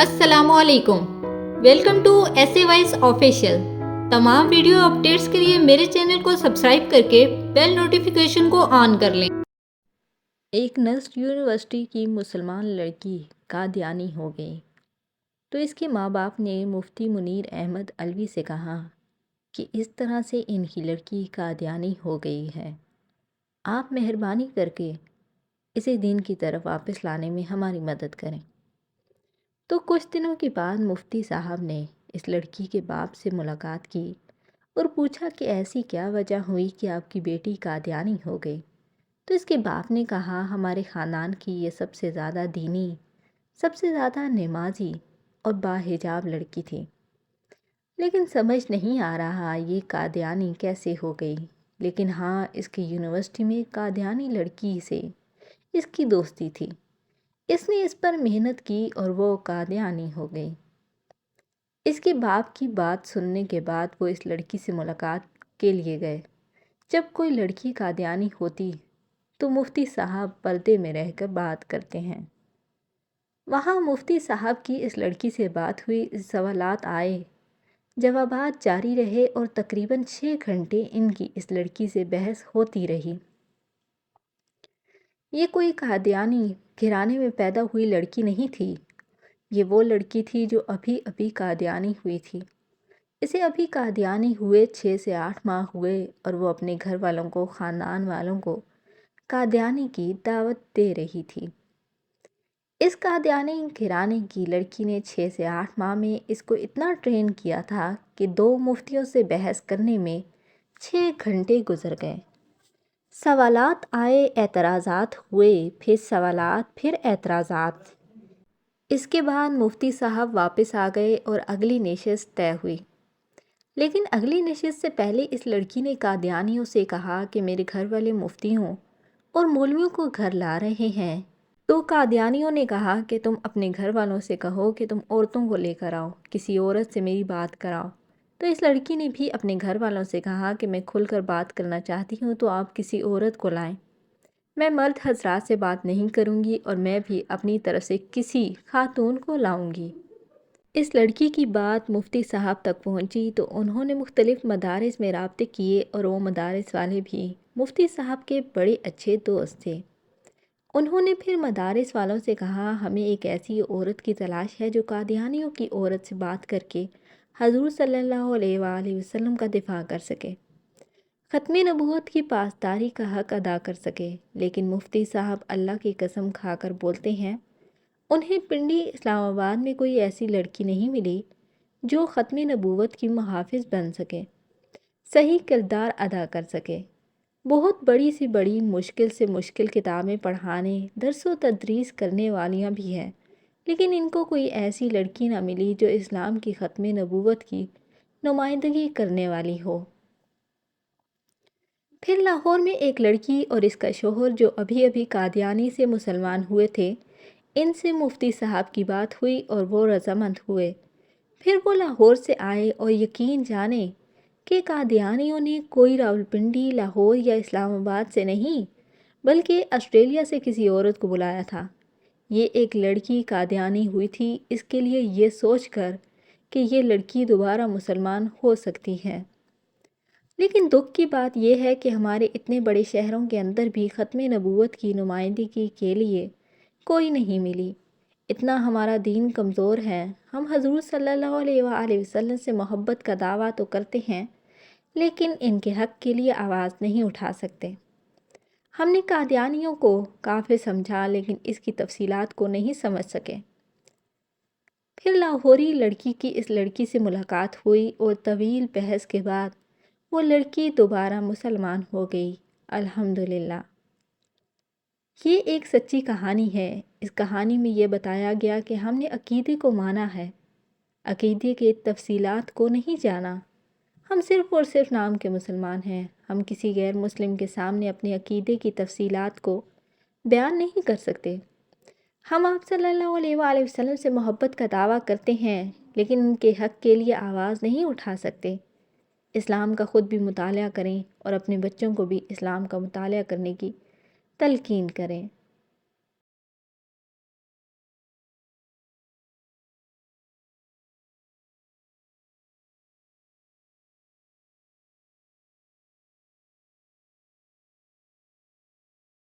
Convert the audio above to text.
अस्सलाम वालेकुम। Welcome to ऐसे वॉइस ऑफिशियल। तमाम वीडियो अपडेट्स के लिए मेरे चैनल को सब्सक्राइब करके बेल नोटिफिकेशन को ऑन कर लें। एक नर्स यूनिवर्सिटी की मुसलमान लड़की कादियानी हो गई तो इसके माँ बाप ने मुफ्ती मुनीर अहमद अलवी से कहा कि इस तरह से इनकी लड़की कादियानी हो गई है, आप मेहरबानी करके इसे दीन की तरफ वापस लाने में हमारी मदद करें। तो कुछ दिनों के बाद मुफ्ती साहब ने इस लड़की के बाप से मुलाकात की और पूछा कि ऐसी क्या वजह हुई कि आपकी बेटी कादियानी हो गई। तो इसके बाप ने कहा, हमारे ख़ानदान की ये सबसे ज़्यादा दीनी, सबसे ज़्यादा नमाजी और बाहिजाब लड़की थी, लेकिन समझ नहीं आ रहा ये कादियानी कैसे हो गई। लेकिन हाँ, इसकी यूनिवर्सिटी में कादियानी लड़की से इसकी दोस्ती थी, इसने इस पर मेहनत की और वो कादियानी हो गई। इसके बाप की बात सुनने के बाद वो इस लड़की से मुलाकात के लिए गए। जब कोई लड़की कादियानी होती तो मुफ्ती साहब पर्दे में रहकर बात करते हैं। वहाँ मुफ्ती साहब की इस लड़की से बात हुई, सवालात आए, जवाबात जारी रहे और तकरीबन 6 घंटे इनकी इस लड़की से बहस होती रही। ये कोई कादियानी घराने में पैदा हुई लड़की नहीं थी, ये वो लड़की थी जो अभी अभी कादियानी हुई थी। इसे अभी कादियानी हुए 6 से 8 माह हुए और वो अपने घर वालों को, ख़ानदान वालों को कादियानी की दावत दे रही थी। इस कादियानी घराने की लड़की ने 6 से 8 माह में इसको इतना ट्रेन किया था कि 2 मुफ्तियों से बहस करने में 6 घंटे गुजर गए। सवालात आए, एतराज़ात हुए, फिर सवालात, फिर एतराज़ात। इसके बाद मुफ्ती साहब वापस आ गए और अगली नशिस्त तय हुई। लेकिन अगली नशिस्त से पहले इस लड़की ने कादियानियों से कहा कि मेरे घर वाले मुफ्तियों और मौलवियों को घर ला रहे हैं। तो कादियानियों ने कहा कि तुम अपने घर वालों से कहो कि तुम औरतों को लेकर आओ, किसी औरत से मेरी बात कराओ। तो इस लड़की ने भी अपने घर वालों से कहा कि मैं खुलकर बात करना चाहती हूँ, तो आप किसी औरत को लाएं। मैं मर्द हजरात से बात नहीं करूँगी और मैं भी अपनी तरफ से किसी खातून को लाऊंगी। इस लड़की की बात मुफ्ती साहब तक पहुंची तो उन्होंने मुख्तलिफ़ मदारिस में राब्ते किए और वो मदारिस वाले भी मुफ्ती साहब के बड़े अच्छे दोस्त थे। उन्होंने फिर मदारिस वालों से कहा, हमें एक ऐसी औरत की तलाश है जो कादियानियों की औरत से बात करके हजूर सल्लल्लाहु अलैहि वसल्लम का दिफा कर सके, ख़त्म नबूवत की पासदारी का हक अदा कर सके। लेकिन मुफ्ती साहब अल्लाह की कसम खाकर बोलते हैं, उन्हें पिंडी इस्लामाबाद में कोई ऐसी लड़की नहीं मिली जो ख़त्म नबूवत की मुहाफ़िज़ बन सके, सही किरदार अदा कर सके। बहुत बड़ी से बड़ी, मुश्किल से मुश्किल किताबें पढ़ाने, दर्स व तदरीस करने वालियाँ भी हैं, लेकिन इनको कोई ऐसी लड़की ना मिली जो इस्लाम की ख़त्म नबूवत की नुमाइंदगी करने वाली हो। फिर लाहौर में एक लड़की और इसका शोहर जो अभी अभी कादियानी से मुसलमान हुए थे, इनसे मुफ्ती साहब की बात हुई और वो रजामंद हुए। फिर वो लाहौर से आए और यकीन जाने कि कादियानियों ने कोई रावलपिंडी, लाहौर या इस्लामाबाद से नहीं बल्कि ऑस्ट्रेलिया से किसी औरत को बुलाया था। ये एक लड़की कादियानी हुई थी इसके लिए ये सोचकर कि ये लड़की दोबारा मुसलमान हो सकती है। लेकिन दुख की बात यह है कि हमारे इतने बड़े शहरों के अंदर भी ख़त्म नबूवत की नुमाइंदगी के लिए कोई नहीं मिली। इतना हमारा दीन कमज़ोर है। हम हजूर सल्लल्लाहु अलैहि वसल्लम से मोहब्बत का दावा तो करते हैं, लेकिन इनके हक़ के लिए आवाज़ नहीं उठा सकते। हमने कादियानियों को काफ़ी समझा, लेकिन इसकी तफसीलात को नहीं समझ सके। फिर लाहौरी लड़की की इस लड़की से मुलाकात हुई और तवील बहस के बाद वो लड़की दोबारा मुसलमान हो गई, अल्हम्दुलिल्लाह। ये एक सच्ची कहानी है। इस कहानी में ये बताया गया कि हमने अकीदे को माना है, अकीदे के तफसीलात को नहीं जाना। हम सिर्फ़ और सिर्फ नाम के मुसलमान हैं। हम किसी गैर मुस्लिम के सामने अपने अकीदे की तफसीलात को बयान नहीं कर सकते। हम आप सल्लल्लाहु अलैहि वसल्लम से मोहब्बत का दावा करते हैं, लेकिन उनके हक़ के लिए आवाज़ नहीं उठा सकते। इस्लाम का ख़ुद भी मुताला करें और अपने बच्चों को भी इस्लाम का मुताला करने की तलकीन करें।